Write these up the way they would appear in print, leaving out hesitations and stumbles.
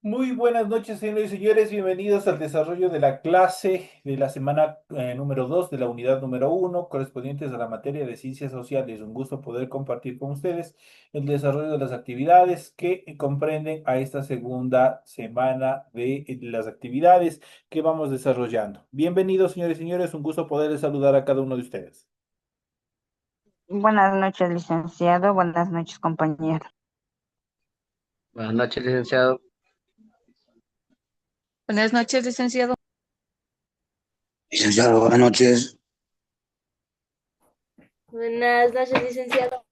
Muy buenas noches, señores y señores. Bienvenidos al desarrollo de la clase de la semana número 2 de la unidad número uno, correspondientes a la materia de ciencias sociales. Un gusto poder compartir con ustedes el desarrollo de las actividades que comprenden a esta segunda semana de las actividades que vamos desarrollando. Bienvenidos, señores y señores. Un gusto poderles saludar a cada uno de ustedes. Buenas noches, licenciado. Buenas noches, compañero. Buenas noches, licenciado. Buenas noches, licenciado. Licenciado, buenas noches. Buenas noches, licenciado.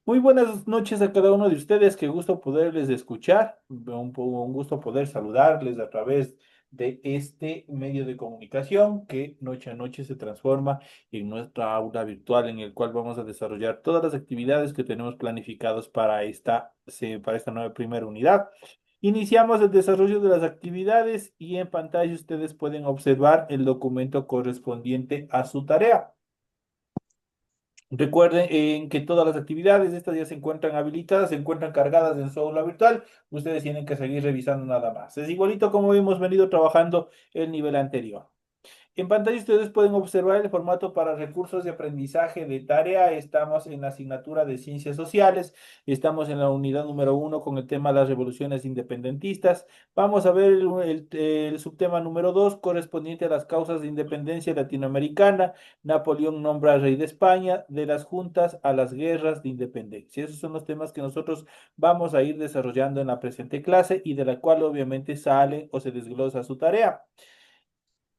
Muy buenas noches a cada uno de ustedes. Qué gusto poderles escuchar. Un gusto poder saludarles a través de este medio de comunicación que noche a noche se transforma en nuestra aula virtual en el cual vamos a desarrollar todas las actividades que tenemos planificados para esta nueva primera unidad. Iniciamos el desarrollo de las actividades y en pantalla ustedes pueden observar el documento correspondiente a su tarea. Recuerden que todas las actividades, estas ya se encuentran habilitadas, se encuentran cargadas en su aula virtual. Ustedes tienen que seguir revisando nada más. Es igualito como hemos venido trabajando el nivel anterior. En pantalla ustedes pueden observar el formato para recursos de aprendizaje de tarea. Estamos en la asignatura de Ciencias Sociales. Estamos en la unidad número uno con el tema de las revoluciones independentistas. Vamos a ver el subtema número 2 correspondiente a las causas de independencia latinoamericana. Napoleón nombra rey de España, de las juntas a las guerras de independencia. Esos son los temas que nosotros vamos a ir desarrollando en la presente clase y de la cual obviamente sale o se desglosa su tarea.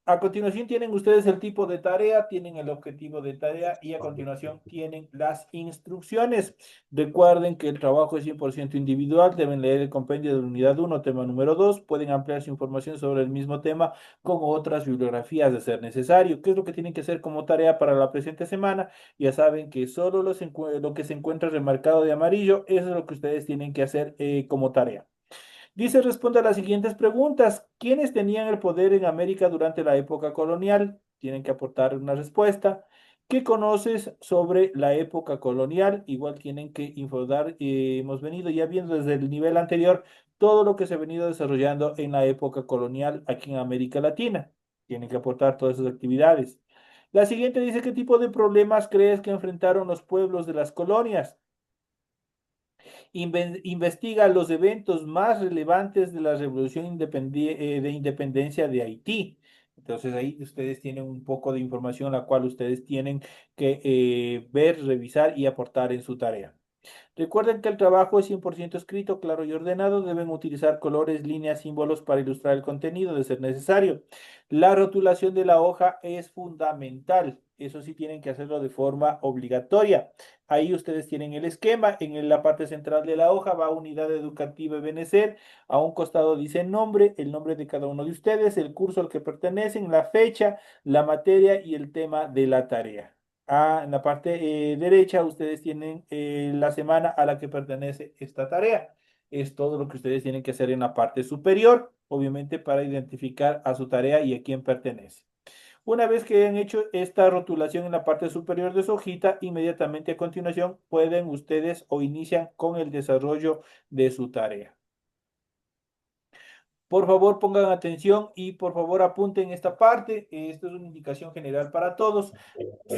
A continuación tienen ustedes el tipo de tarea, tienen el objetivo de tarea y a continuación tienen las instrucciones. Recuerden que el trabajo es 100% individual, deben leer el compendio de la unidad uno, tema número 2, pueden ampliar su información sobre el mismo tema con otras bibliografías de ser necesario. ¿Qué es lo que tienen que hacer como tarea para la presente semana? Ya saben que solo lo que se encuentra remarcado de amarillo, eso es lo que ustedes tienen que hacer como tarea. Dice, responde a las siguientes preguntas. ¿Quiénes tenían el poder en América durante la época colonial? Tienen que aportar una respuesta. ¿Qué conoces sobre la época colonial? Igual tienen que informar. Hemos venido ya viendo desde el nivel anterior todo lo que se ha venido desarrollando en la época colonial aquí en América Latina. Tienen que aportar todas esas actividades. La siguiente dice, ¿qué tipo de problemas crees que enfrentaron los pueblos de las colonias? Investiga los eventos más relevantes de la Revolución de Independencia de Haití. Entonces ahí ustedes tienen un poco de información la cual ustedes tienen que ver, revisar y aportar en su tarea. Recuerden que el trabajo es 100% escrito, claro y ordenado. Deben utilizar colores, líneas, símbolos para ilustrar el contenido de ser necesario. La rotulación de la hoja es fundamental. Eso sí tienen que hacerlo de forma obligatoria. Ahí ustedes tienen el esquema. En la parte central de la hoja va unidad educativa y benecer. A un costado dice nombre, el nombre de cada uno de ustedes, el curso al que pertenecen, la fecha, la materia y el tema de la tarea. En la parte derecha ustedes tienen la semana a la que pertenece esta tarea. Es todo lo que ustedes tienen que hacer en la parte superior, obviamente para identificar a su tarea y a quién pertenece. Una vez que hayan hecho esta rotulación en la parte superior de su hojita, inmediatamente a continuación pueden ustedes o inician con el desarrollo de su tarea. Por favor, pongan atención y por favor apunten esta parte. Esto es una indicación general para todos.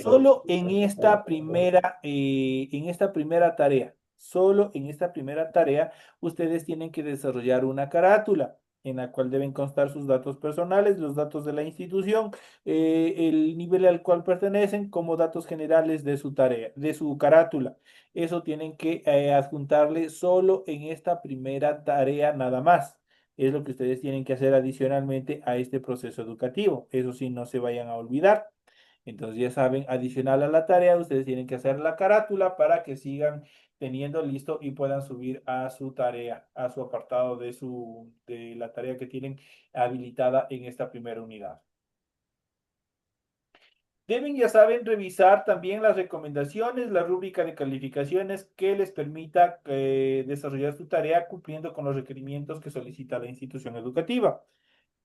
Solo en esta primera tarea, solo en esta primera tarea, ustedes tienen que desarrollar una carátula en la cual deben constar sus datos personales, los datos de la institución, el nivel al cual pertenecen, como datos generales de su tarea, de su carátula. Eso tienen que adjuntarle solo en esta primera tarea nada más. Es lo que ustedes tienen que hacer adicionalmente a este proceso educativo. Eso sí, no se vayan a olvidar. Entonces ya saben, adicional a la tarea, ustedes tienen que hacer la carátula para que sigan teniendo listo y puedan subir a su tarea, a su apartado de la tarea que tienen habilitada en esta primera unidad. Deben, ya saben, revisar también las recomendaciones, la rúbrica de calificaciones que les permita desarrollar su tarea cumpliendo con los requerimientos que solicita la institución educativa.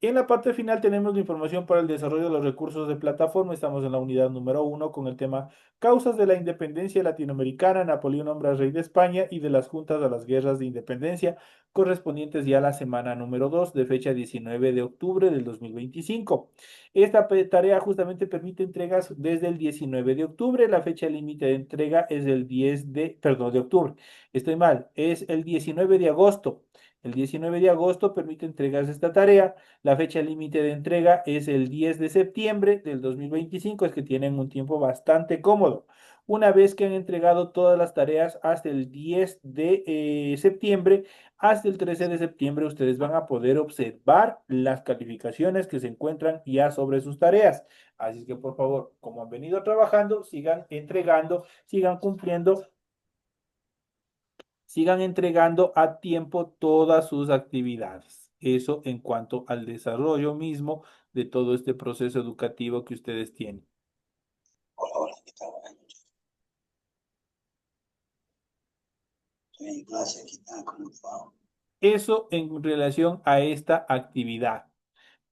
En la parte final tenemos la información para el desarrollo de los recursos de plataforma. Estamos en la unidad número 1 con el tema Causas de la Independencia Latinoamericana, Napoleón nombra rey de España y de las juntas a las guerras de independencia, correspondientes ya a la semana número 2 de fecha 19 de octubre del 2025. Esta tarea justamente permite entregas desde el 19 de octubre. La fecha límite de entrega es el 10 de, perdón, de octubre. Estoy mal, es el 19 de agosto. El 19 de agosto permite entregarse esta tarea. La fecha límite de entrega es el 10 de septiembre del 2025, es que tienen un tiempo bastante cómodo. Una vez que han entregado todas las tareas hasta el 10 de septiembre, hasta el 13 de septiembre, ustedes van a poder observar las calificaciones que se encuentran ya sobre sus tareas. Así que, por favor, como han venido trabajando, sigan entregando, sigan entregando a tiempo todas sus actividades. Eso en cuanto al desarrollo mismo de todo este proceso educativo que ustedes tienen. Hola, hola, ¿qué tal? Buenas noches. Estoy en clase, ¿qué tal? ¿Cómo va? Eso en relación a esta actividad.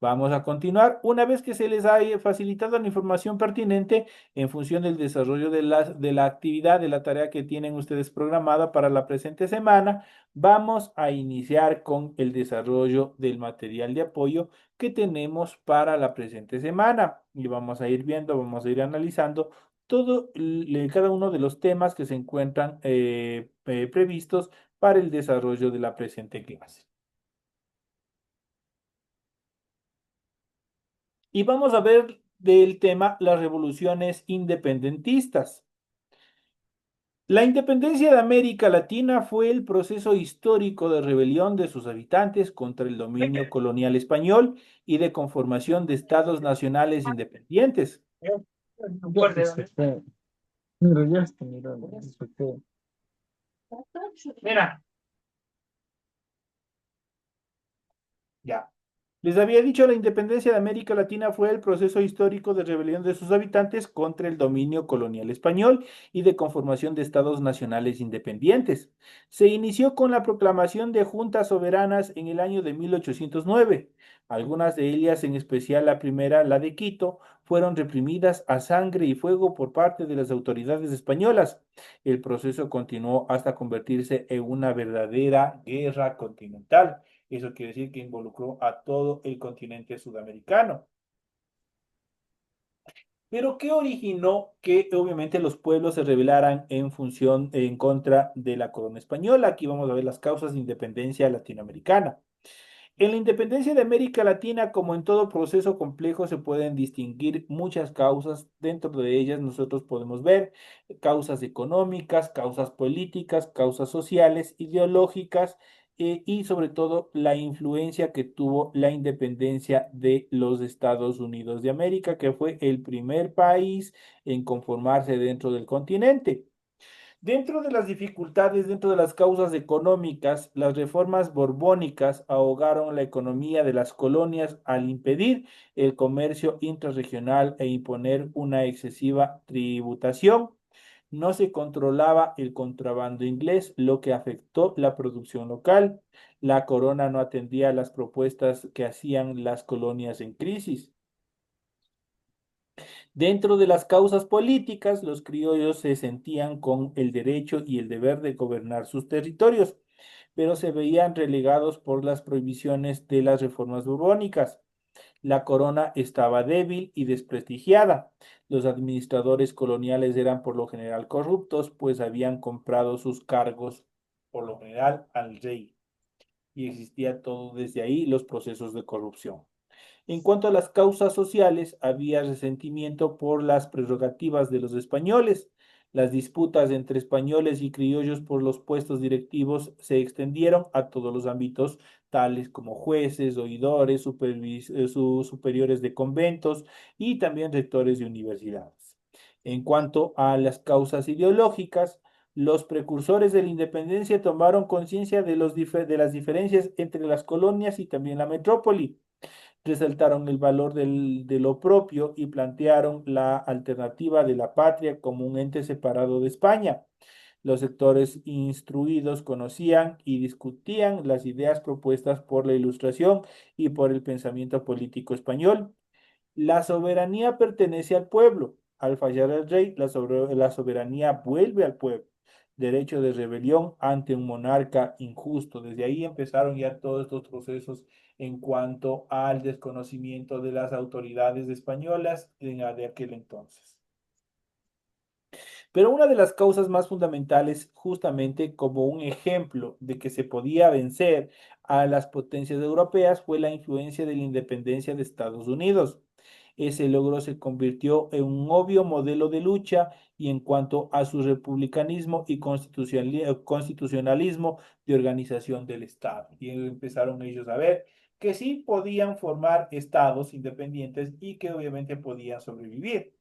Vamos a continuar. Una vez que se les haya facilitado la información pertinente en función del desarrollo de la actividad, de la tarea que tienen ustedes programada para la presente semana, vamos a iniciar con el desarrollo del material de apoyo que tenemos para la presente semana. Y vamos a ir viendo, vamos a ir analizando cada uno de los temas que se encuentran previstos para el desarrollo de la presente clase. Y vamos a ver del tema las revoluciones independentistas. La independencia de América Latina fue el proceso histórico de rebelión de sus habitantes contra el dominio colonial español y de conformación de estados nacionales independientes. Ya. Les había dicho, la independencia de América Latina fue el proceso histórico de rebelión de sus habitantes contra el dominio colonial español y de conformación de estados nacionales independientes. Se inició con la proclamación de juntas soberanas en el año de 1809. Algunas de ellas, en especial la primera, la de Quito, fueron reprimidas a sangre y fuego por parte de las autoridades españolas. El proceso continuó hasta convertirse en una verdadera guerra continental. Eso quiere decir que involucró a todo el continente sudamericano. Pero ¿qué originó que obviamente los pueblos se rebelaran en contra de la corona española? Aquí vamos a ver las causas de independencia latinoamericana. En la independencia de América Latina, como en todo proceso complejo, se pueden distinguir muchas causas. Dentro de ellas nosotros podemos ver causas económicas, causas políticas, causas sociales, ideológicas y sobre todo la influencia que tuvo la independencia de los Estados Unidos de América, que fue el primer país en conformarse dentro del continente. Dentro de las dificultades, dentro de las causas económicas, las reformas borbónicas ahogaron la economía de las colonias al impedir el comercio intrarregional e imponer una excesiva tributación. No se controlaba el contrabando inglés, lo que afectó la producción local. La corona no atendía las propuestas que hacían las colonias en crisis. Dentro de las causas políticas, los criollos se sentían con el derecho y el deber de gobernar sus territorios, pero se veían relegados por las prohibiciones de las reformas borbónicas. La corona estaba débil y desprestigiada. Los administradores coloniales eran por lo general corruptos, pues habían comprado sus cargos por lo general al rey. Y existía todo desde ahí los procesos de corrupción. En cuanto a las causas sociales, había resentimiento por las prerrogativas de los españoles. Las disputas entre españoles y criollos por los puestos directivos se extendieron a todos los ámbitos, tales como jueces, oidores, superiores de conventos y también rectores de universidades. En cuanto a las causas ideológicas, los precursores de la independencia tomaron conciencia de las diferencias entre las colonias y también la metrópoli, resaltaron el valor de lo propio y plantearon la alternativa de la patria como un ente separado de España. Los sectores instruidos conocían y discutían las ideas propuestas por la Ilustración y por el pensamiento político español. La soberanía pertenece al pueblo. Al fallar el rey, la soberanía vuelve al pueblo. Derecho de rebelión ante un monarca injusto. Desde ahí empezaron ya todos estos procesos en cuanto al desconocimiento de las autoridades españolas de aquel entonces. Pero una de las causas más fundamentales, justamente como un ejemplo de que se podía vencer a las potencias europeas, fue la influencia de la independencia de Estados Unidos. Ese logro se convirtió en un obvio modelo de lucha y en cuanto a su republicanismo y constitucionalismo de organización del Estado. Y empezaron ellos a ver que sí podían formar estados independientes y que obviamente podían sobrevivir.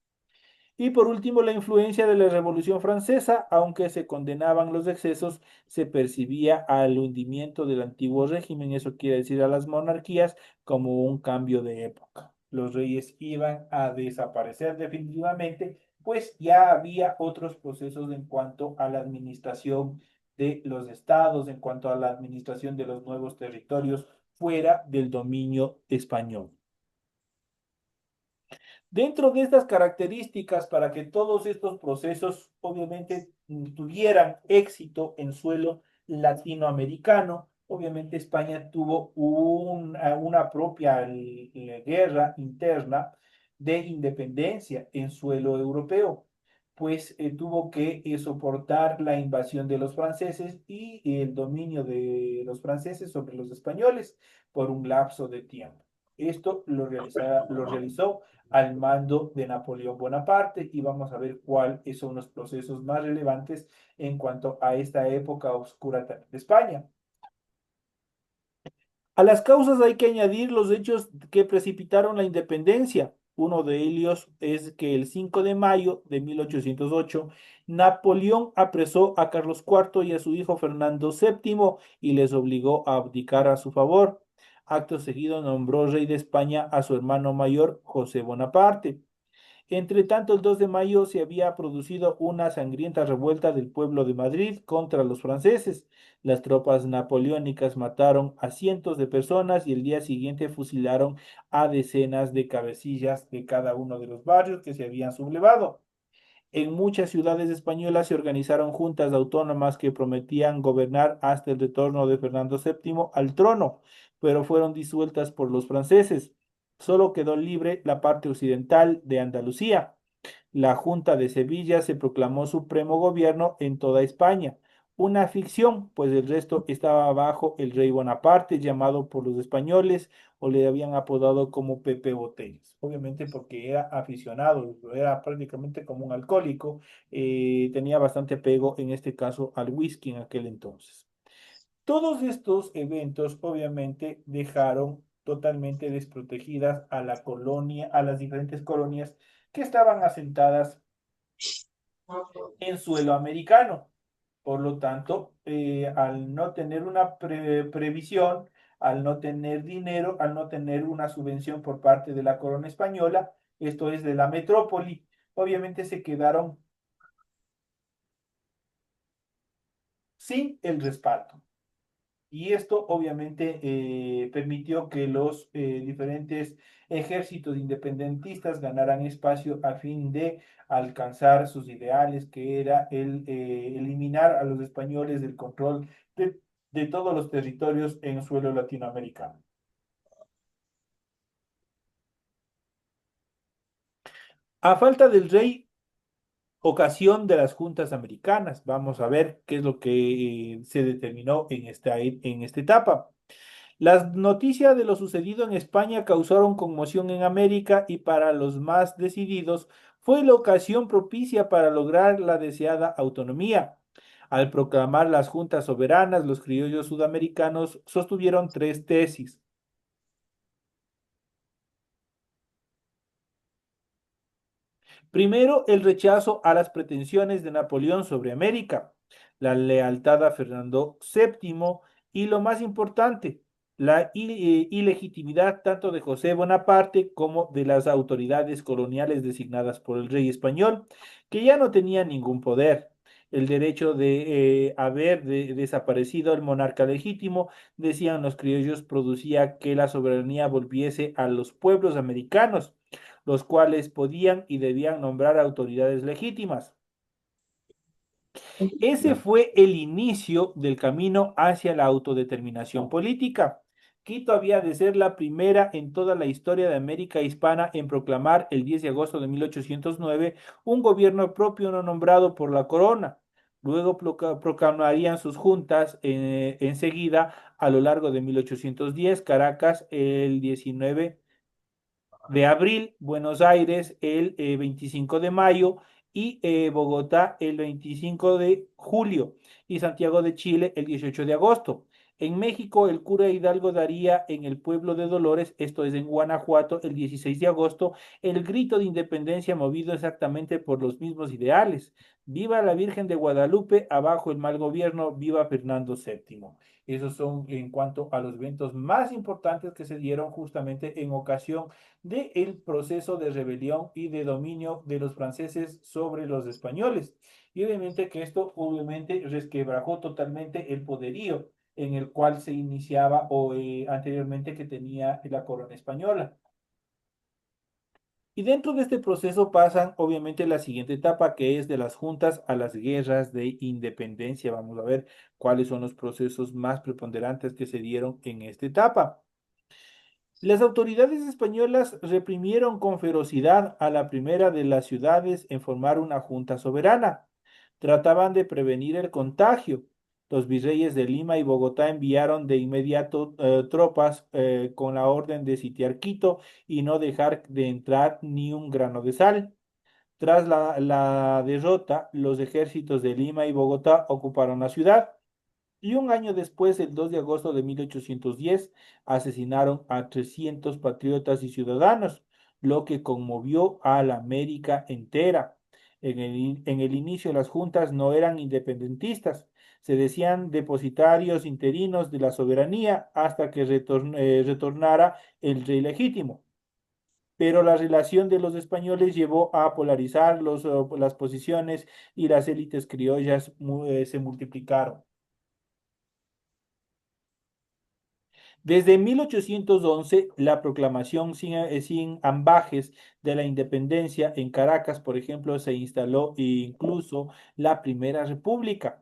Y por último, la influencia de la Revolución Francesa, aunque se condenaban los excesos, se percibía al hundimiento del antiguo régimen, eso quiere decir a las monarquías, como un cambio de época. Los reyes iban a desaparecer definitivamente, pues ya había otros procesos en cuanto a la administración de los estados, en cuanto a la administración de los nuevos territorios fuera del dominio español. Dentro de estas características, para que todos estos procesos obviamente tuvieran éxito en suelo latinoamericano, obviamente España tuvo una propia guerra interna de independencia en suelo europeo, pues tuvo que soportar la invasión de los franceses y el dominio de los franceses sobre los españoles por un lapso de tiempo. Esto lo realizó al mando de Napoleón Bonaparte y vamos a ver cuáles son los procesos más relevantes en cuanto a esta época oscura de España. A las causas hay que añadir los hechos que precipitaron la independencia. Uno de ellos es que el 5 de mayo de 1808, Napoleón apresó a Carlos IV y a su hijo Fernando VII y les obligó a abdicar a su favor. Acto seguido nombró rey de España a su hermano mayor, José Bonaparte. Entre tanto, el 2 de mayo se había producido una sangrienta revuelta del pueblo de Madrid contra los franceses. Las tropas napoleónicas mataron a cientos de personas y el día siguiente fusilaron a decenas de cabecillas de cada uno de los barrios que se habían sublevado. En muchas ciudades españolas se organizaron juntas autónomas que prometían gobernar hasta el retorno de Fernando VII al trono, pero fueron disueltas por los franceses. Solo quedó libre la parte occidental de Andalucía. La Junta de Sevilla se proclamó supremo gobierno en toda España. Una ficción, pues el resto estaba bajo el rey Bonaparte, llamado por los españoles o le habían apodado como Pepe Botellas. Obviamente porque era aficionado, era prácticamente como un alcohólico, tenía bastante apego en este caso al whisky en aquel entonces. Todos estos eventos obviamente dejaron totalmente desprotegidas a la colonia, a las diferentes colonias que estaban asentadas en suelo americano. Por lo tanto, al no tener una previsión, al no tener dinero, al no tener una subvención por parte de la corona española, esto es de la metrópoli, obviamente se quedaron sin el respaldo. Y esto obviamente permitió que los diferentes ejércitos independentistas ganaran espacio a fin de alcanzar sus ideales, que era el eliminar a los españoles del control de todos los territorios en suelo latinoamericano. A falta del rey, ocasión de las juntas americanas, vamos a ver qué es lo que se determinó en esta etapa. Las noticias de lo sucedido en España causaron conmoción en América y para los más decididos fue la ocasión propicia para lograr la deseada autonomía. Al proclamar las juntas soberanas, los criollos sudamericanos sostuvieron tres tesis. Primero, el rechazo a las pretensiones de Napoleón sobre América, la lealtad a Fernando VII y lo más importante, la ilegitimidad tanto de José Bonaparte como de las autoridades coloniales designadas por el rey español, que ya no tenían ningún poder. el derecho de haber desaparecido el monarca legítimo, decían los criollos, producía que la soberanía volviese a los pueblos americanos, los cuales podían y debían nombrar autoridades legítimas. Ese Ya. fue el inicio del camino hacia la autodeterminación política. Quito había de ser la primera en toda la historia de América Hispana en proclamar el 10 de agosto de 1809 un gobierno propio no nombrado por la corona. Luego proclamarían sus juntas enseguida a lo largo de 1810, Caracas el 19 de abril, Buenos Aires el 25 de mayo y Bogotá el 25 de julio y Santiago de Chile el 18 de agosto. En México, el cura Hidalgo daría en el pueblo de Dolores, esto es en Guanajuato, el 16 de agosto, el grito de independencia movido exactamente por los mismos ideales. Viva la Virgen de Guadalupe, abajo el mal gobierno, viva Fernando VII. Esos son en cuanto a los eventos más importantes que se dieron justamente en ocasión del proceso de rebelión y de dominio de los franceses sobre los españoles. Y obviamente que esto obviamente resquebrajó totalmente el poderío en el cual se iniciaba o anteriormente que tenía la corona española. Y dentro de este proceso pasan obviamente la siguiente etapa que es de las juntas a las guerras de independencia. Vamos a ver cuáles son los procesos más preponderantes que se dieron en esta etapa. Las autoridades españolas reprimieron con ferocidad a la primera de las ciudades en formar una junta soberana. Trataban de prevenir el contagio. Los virreyes de Lima y Bogotá enviaron de inmediato tropas con la orden de sitiar Quito y no dejar de entrar ni un grano de sal. Tras la derrota, los ejércitos de Lima y Bogotá ocuparon la ciudad. Y un año después, el 2 de agosto de 1810, asesinaron a 300 patriotas y ciudadanos, lo que conmovió a la América entera. En el inicio las juntas no eran independentistas, se decían depositarios interinos de la soberanía hasta que retornara el rey legítimo. Pero la relación de los españoles llevó a polarizar las posiciones y las élites criollas se multiplicaron. Desde 1811, la proclamación sin ambajes de la independencia en Caracas, por ejemplo, se instaló incluso la Primera República.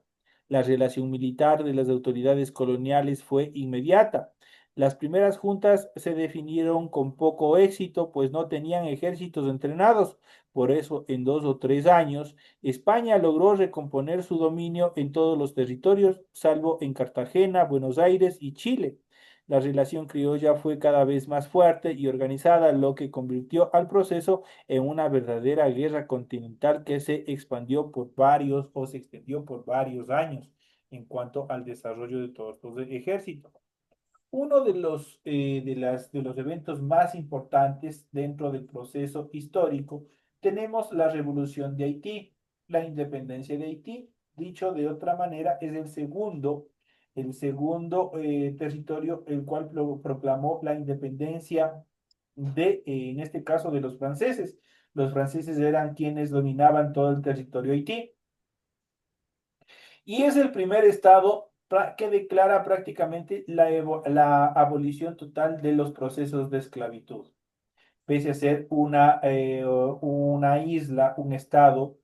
La relación militar de las autoridades coloniales fue inmediata. Las primeras juntas se definieron con poco éxito, pues no tenían ejércitos entrenados. Por eso, en 2 o 3 años, España logró recomponer su dominio en todos los territorios, salvo en Cartagena, Buenos Aires y Chile. La relación criolla fue cada vez más fuerte y organizada, lo que convirtió al proceso en una verdadera guerra continental que se expandió por varios o se extendió por varios años en cuanto al desarrollo de todos los ejércitos. Uno de los eventos más importantes dentro del proceso histórico, tenemos la Revolución de Haití, la independencia de Haití. Dicho de otra manera, es el segundo territorio el cual proclamó la independencia en este caso, de los franceses. Los franceses eran quienes dominaban todo el territorio de Haití. Y es el primer estado que declara prácticamente la abolición total de los procesos de esclavitud. Pese a ser una isla, un estado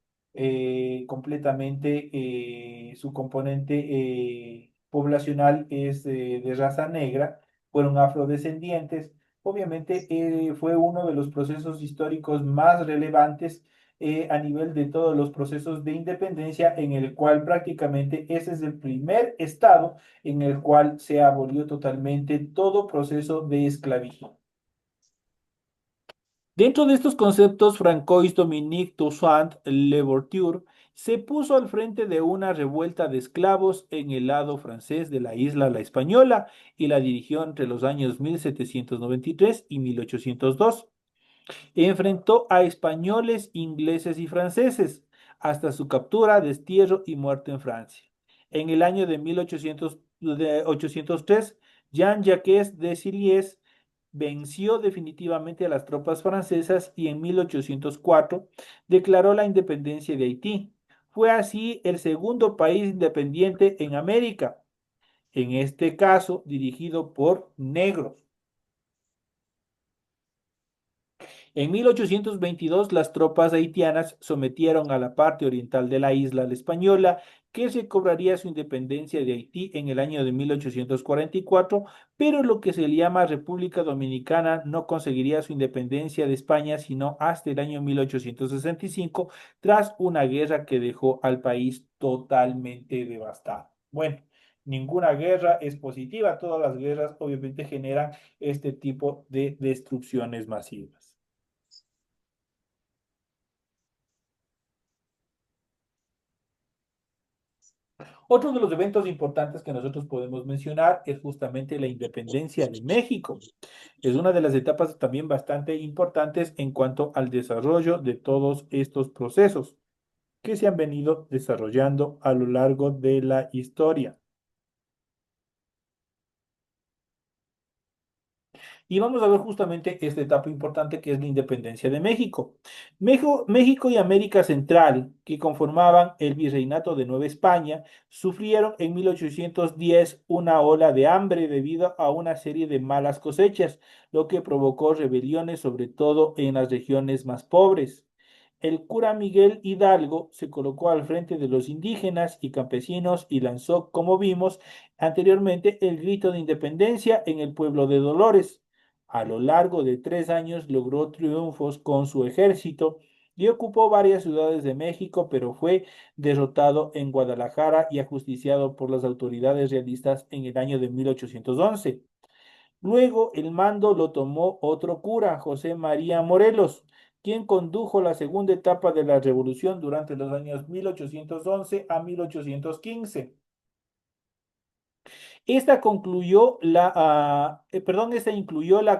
completamente, su componente poblacional es de raza negra, fueron afrodescendientes. Obviamente fue uno de los procesos históricos más relevantes a nivel de todos los procesos de independencia, en el cual prácticamente ese es el primer estado en el cual se abolió totalmente todo proceso de esclavitud. Dentro de estos conceptos, Francois Dominique Toussaint Louverture se puso al frente de una revuelta de esclavos en el lado francés de la isla La Española y la dirigió entre los años 1793 y 1802. Enfrentó a españoles, ingleses y franceses hasta su captura, destierro y muerte en Francia. En el año de 1803, Jean-Jacques Dessalines venció definitivamente a las tropas francesas y en 1804 declaró la independencia de Haití. Fue así el segundo país independiente en América, en este caso dirigido por negros. En 1822, las tropas haitianas sometieron a la parte oriental de la isla a la española, que se cobraría su independencia de Haití en el año de 1844, pero lo que se le llama República Dominicana no conseguiría su independencia de España sino hasta el año 1865, tras una guerra que dejó al país totalmente devastado. Bueno, ninguna guerra es positiva, todas las guerras obviamente generan este tipo de destrucciones masivas. Otro de los eventos importantes que nosotros podemos mencionar es justamente la independencia de México. Es una de las etapas también bastante importantes en cuanto al desarrollo de todos estos procesos que se han venido desarrollando a lo largo de la historia. Y vamos a ver justamente esta etapa importante que es la independencia de México. México y América Central, que conformaban el Virreinato de Nueva España, sufrieron en 1810 una ola de hambre debido a una serie de malas cosechas, lo que provocó rebeliones sobre todo en las regiones más pobres. El cura Miguel Hidalgo se colocó al frente de los indígenas y campesinos y lanzó, como vimos anteriormente, el grito de independencia en el pueblo de Dolores. A lo largo de 3 años logró triunfos con su ejército y ocupó varias ciudades de México, pero fue derrotado en Guadalajara y ajusticiado por las autoridades realistas en el año de 1811. Luego el mando lo tomó otro cura, José María Morelos, quien condujo la segunda etapa de la revolución durante los años 1811 a 1815. Esta incluyó la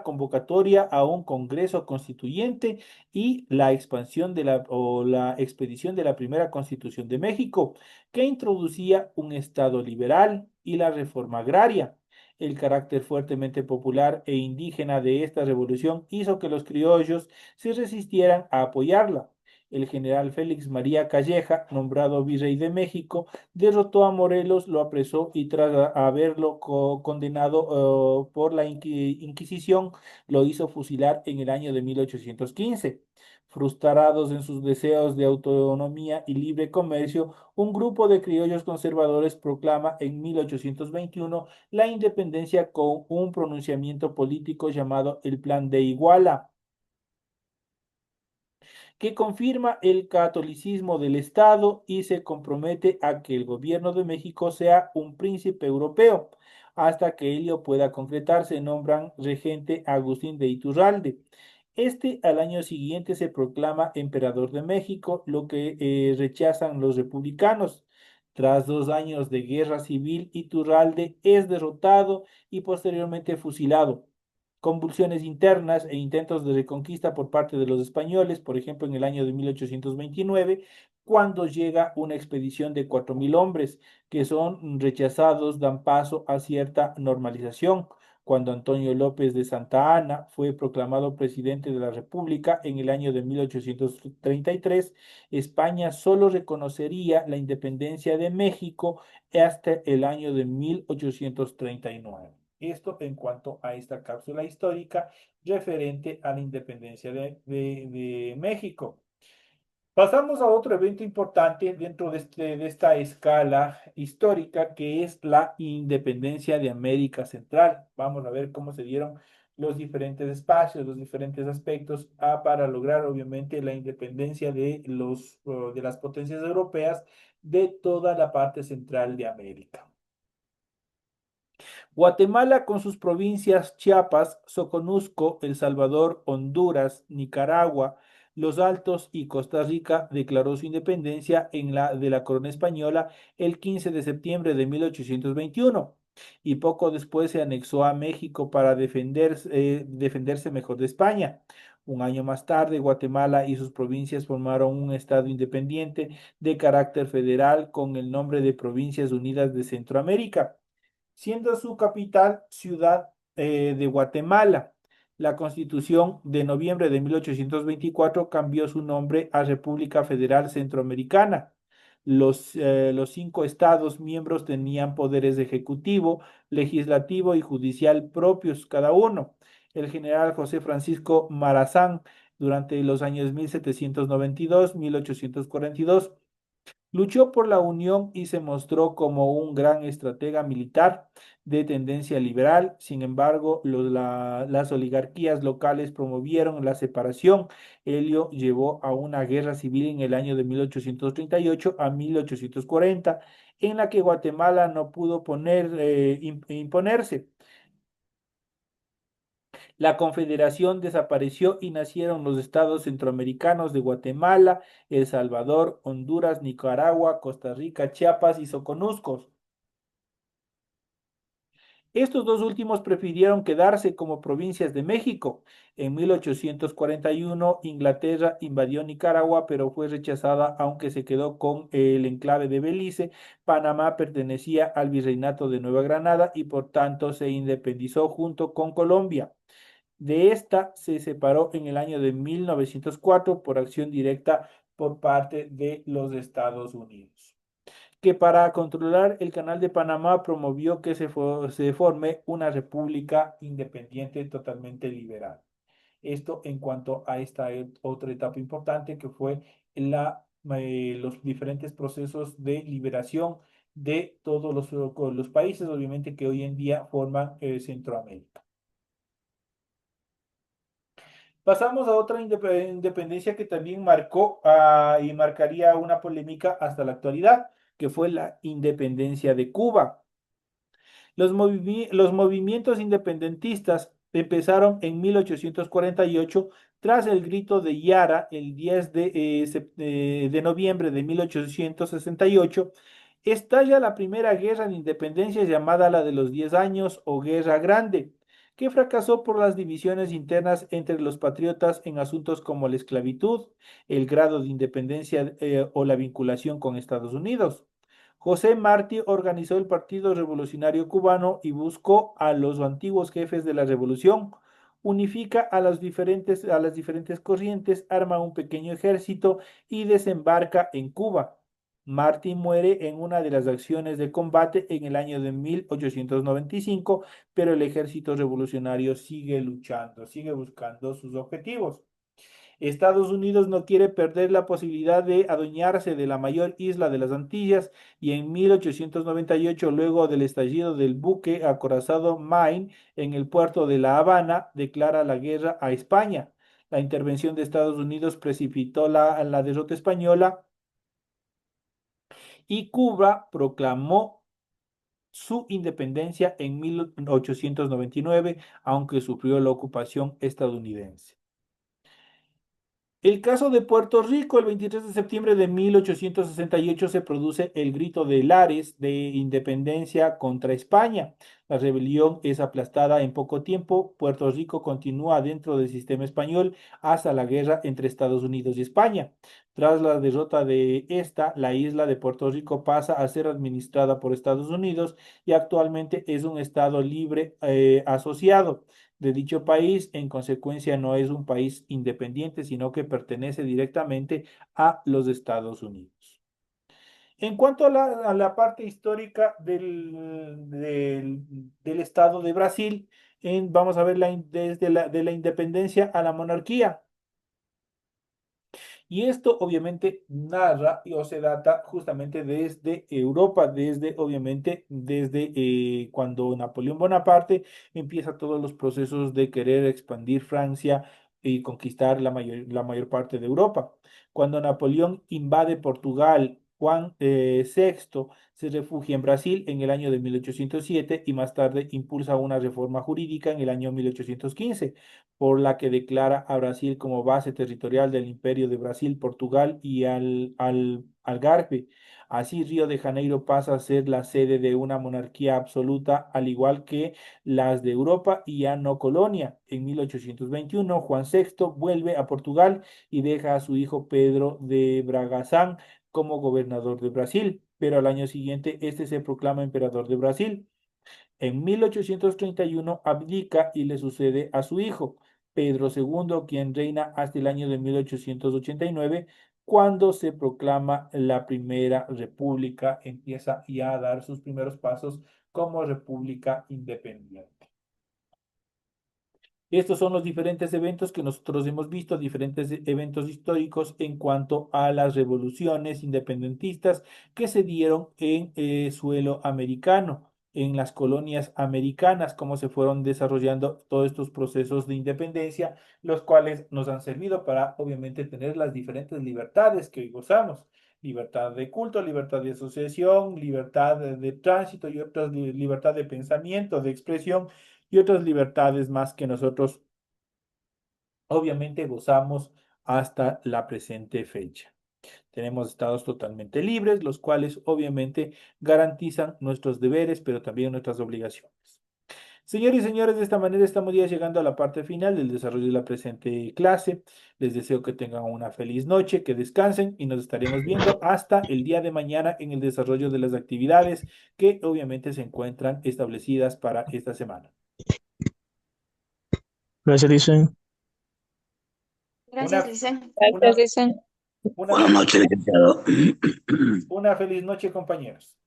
convocatoria a un Congreso Constituyente y la expansión o la expedición de la primera Constitución de México, que introducía un Estado liberal y la reforma agraria. El carácter fuertemente popular e indígena de esta revolución hizo que los criollos se resistieran a apoyarla. El general Félix María Calleja, nombrado virrey de México, derrotó a Morelos, lo apresó y tras haberlo condenado por la Inquisición, lo hizo fusilar en el año de 1815. Frustrados en sus deseos de autonomía y libre comercio, un grupo de criollos conservadores proclama en 1821 la independencia con un pronunciamiento político llamado el Plan de Iguala, que confirma el catolicismo del Estado y se compromete a que el gobierno de México sea un príncipe europeo. Hasta que ello pueda concretarse, nombran regente a Agustín de Iturralde. Este al año siguiente se proclama emperador de México, lo que rechazan los republicanos. Tras 2 años de guerra civil, Iturralde es derrotado y posteriormente fusilado. Convulsiones internas e intentos de reconquista por parte de los españoles, por ejemplo, en el año de 1829, cuando llega una expedición de 4.000 hombres que son rechazados, dan paso a cierta normalización. Cuando Antonio López de Santa Anna fue proclamado presidente de la República en el año de 1833, España solo reconocería la independencia de México hasta el año de 1839. Esto en cuanto a esta cápsula histórica referente a la independencia de México. Pasamos a otro evento importante dentro de esta escala histórica, que es la independencia de América Central. Vamos a ver cómo se dieron los diferentes espacios, los diferentes aspectos para lograr obviamente la independencia de las potencias europeas de toda la parte central de América. Guatemala con sus provincias Chiapas, Soconusco, El Salvador, Honduras, Nicaragua, Los Altos y Costa Rica declaró su independencia de la corona española el 15 de septiembre de 1821 y poco después se anexó a México para defenderse mejor de España. Un año más tarde, Guatemala y sus provincias formaron un estado independiente de carácter federal con el nombre de Provincias Unidas de Centroamérica, siendo su capital Ciudad de Guatemala. La Constitución de noviembre de 1824 cambió su nombre a República Federal Centroamericana. Los 5 estados miembros tenían poderes ejecutivo, legislativo y judicial propios cada uno. El general José Francisco Marazán, durante los años 1792-1842, luchó por la unión y se mostró como un gran estratega militar de tendencia liberal. Sin embargo, las oligarquías locales promovieron la separación. Ello llevó a una guerra civil en el año de 1838 a 1840, en la que Guatemala no pudo imponerse. La Confederación desapareció y nacieron los estados centroamericanos de Guatemala, El Salvador, Honduras, Nicaragua, Costa Rica, Chiapas y Soconuscos. Estos dos últimos prefirieron quedarse como provincias de México. En 1841, Inglaterra invadió Nicaragua, pero fue rechazada, aunque se quedó con el enclave de Belice. Panamá pertenecía al Virreinato de Nueva Granada y por tanto se independizó junto con Colombia. De esta se separó en el año de 1904 por acción directa por parte de los Estados Unidos, que para controlar el canal de Panamá promovió que se forme una república independiente totalmente liberal. Esto en cuanto a esta otra etapa importante que fue los diferentes procesos de liberación de todos los países, obviamente, que hoy en día forman Centroamérica. Pasamos a otra independencia que también marcó y marcaría una polémica hasta la actualidad, que fue la independencia de Cuba. Los movimientos independentistas empezaron en 1848 tras el grito de Yara el 10 de noviembre de 1868. Estalla la primera guerra de independencia llamada la de los 10 años o Guerra Grande, que fracasó por las divisiones internas entre los patriotas en asuntos como la esclavitud, el grado de independencia o la vinculación con Estados Unidos. José Martí organizó el Partido Revolucionario Cubano y buscó a los antiguos jefes de la revolución. Unifica a las diferentes corrientes, arma un pequeño ejército y desembarca en Cuba. Martí muere en una de las acciones de combate en el año de 1895, pero el ejército revolucionario sigue luchando, sigue buscando sus objetivos. Estados Unidos no quiere perder la posibilidad de adueñarse de la mayor isla de las Antillas y en 1898, luego del estallido del buque acorazado Maine en el puerto de La Habana, declara la guerra a España. La intervención de Estados Unidos precipitó la derrota española y Cuba proclamó su independencia en 1899, aunque sufrió la ocupación estadounidense. El caso de Puerto Rico, el 23 de septiembre de 1868 se produce el grito de Lares de independencia contra España. La rebelión es aplastada en poco tiempo. Puerto Rico continúa dentro del sistema español hasta la guerra entre Estados Unidos y España. Tras la derrota de esta, la isla de Puerto Rico pasa a ser administrada por Estados Unidos y actualmente es un estado libre asociado de dicho país. En consecuencia, no es un país independiente, sino que pertenece directamente a los Estados Unidos. En cuanto a la parte histórica del Estado de Brasil, vamos a ver desde de la independencia a la monarquía. Y esto obviamente narra o se data justamente desde Europa, obviamente desde cuando Napoleón Bonaparte empieza todos los procesos de querer expandir Francia y conquistar la mayor parte de Europa. Cuando Napoleón invade Portugal, Juan VI se refugia en Brasil en el año de 1807 y más tarde impulsa una reforma jurídica en el año 1815 por la que declara a Brasil como base territorial del Imperio de Brasil, Portugal y al Algarve. Así, Río de Janeiro pasa a ser la sede de una monarquía absoluta, al igual que las de Europa y ya no colonia. En 1821, Juan VI vuelve a Portugal y deja a su hijo Pedro de Bragazán como gobernador de Brasil, pero al año siguiente este se proclama emperador de Brasil. En 1831 abdica y le sucede a su hijo. Pedro II, quien reina hasta el año de 1889, cuando se proclama la primera república, empieza ya a dar sus primeros pasos como república independiente. Estos son los diferentes eventos que nosotros hemos visto, diferentes eventos históricos en cuanto a las revoluciones independentistas que se dieron en suelo americano, en las colonias americanas, cómo se fueron desarrollando todos estos procesos de independencia, los cuales nos han servido para, obviamente, tener las diferentes libertades que hoy gozamos. Libertad de culto, libertad de asociación, libertad de tránsito y otras libertad de pensamiento, de expresión y otras libertades más que nosotros obviamente gozamos hasta la presente fecha. Tenemos estados totalmente libres, los cuales obviamente garantizan nuestros deberes, pero también nuestras obligaciones. Señores y señores, de esta manera estamos ya llegando a la parte final del desarrollo de la presente clase. Les deseo que tengan una feliz noche, que descansen y nos estaremos viendo hasta el día de mañana en el desarrollo de las actividades que obviamente se encuentran establecidas para esta semana. Gracias, Licen. Gracias, Una, Licen. una, Buenas una, noches, licenciado. una feliz noche, compañeros.